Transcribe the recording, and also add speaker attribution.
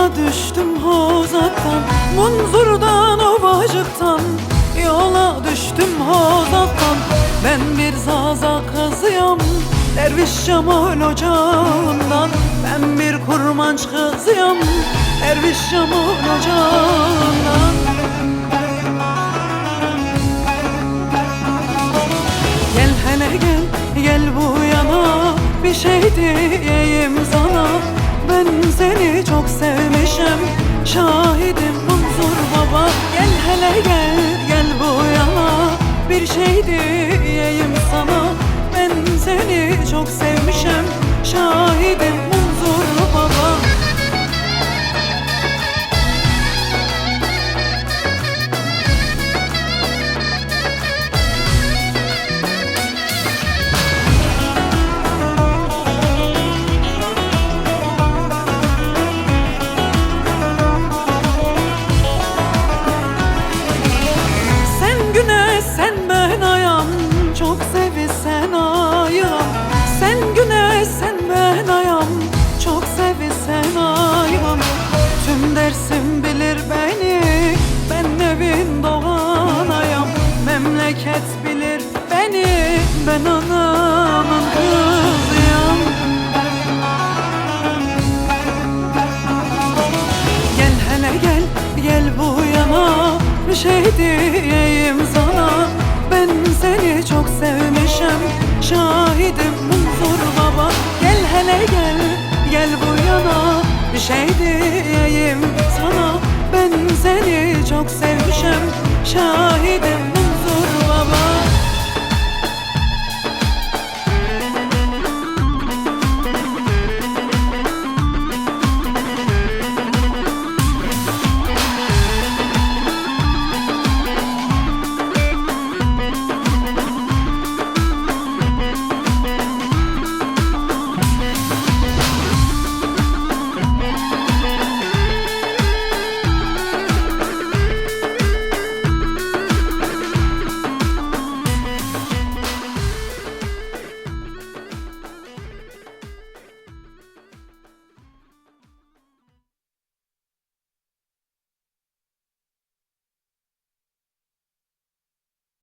Speaker 1: Yola düştüm Hozat'tan, Munzur'dan, Ovacık'tan. Yola düştüm Hozat'tan, ben bir zaza kızıyam, Derviş Cemal ocağından. Ben bir kurmanç kızıyam, Derviş Cemal ocağından. Gel hele gel, gel bu yana, bir şey diyeyim sana. Ben seni çok sevmişim, şahidim Munzur baba. Gel hele gel, gel bu yana, bir şey diyeyim sana. Ben seni çok sevmişim, şahidim Munzur baba. Sen ben ayam, çok sevisen ayam. Sen güneş sen ben ayam, çok sevisen ayam. Tüm Dersim bilir beni, ben evin doğan ayam. Memleket bilir beni, ben anamın kızıyam. Gel hele gel, gel bu yana, bir şey diyeyim sana. Ben seni çok sevmişim, şahidim Munzur baba. Gel hele gel, gel bu yana, bir şey diyeyim sana. Ben seni çok sevmişim, şahidim Munzur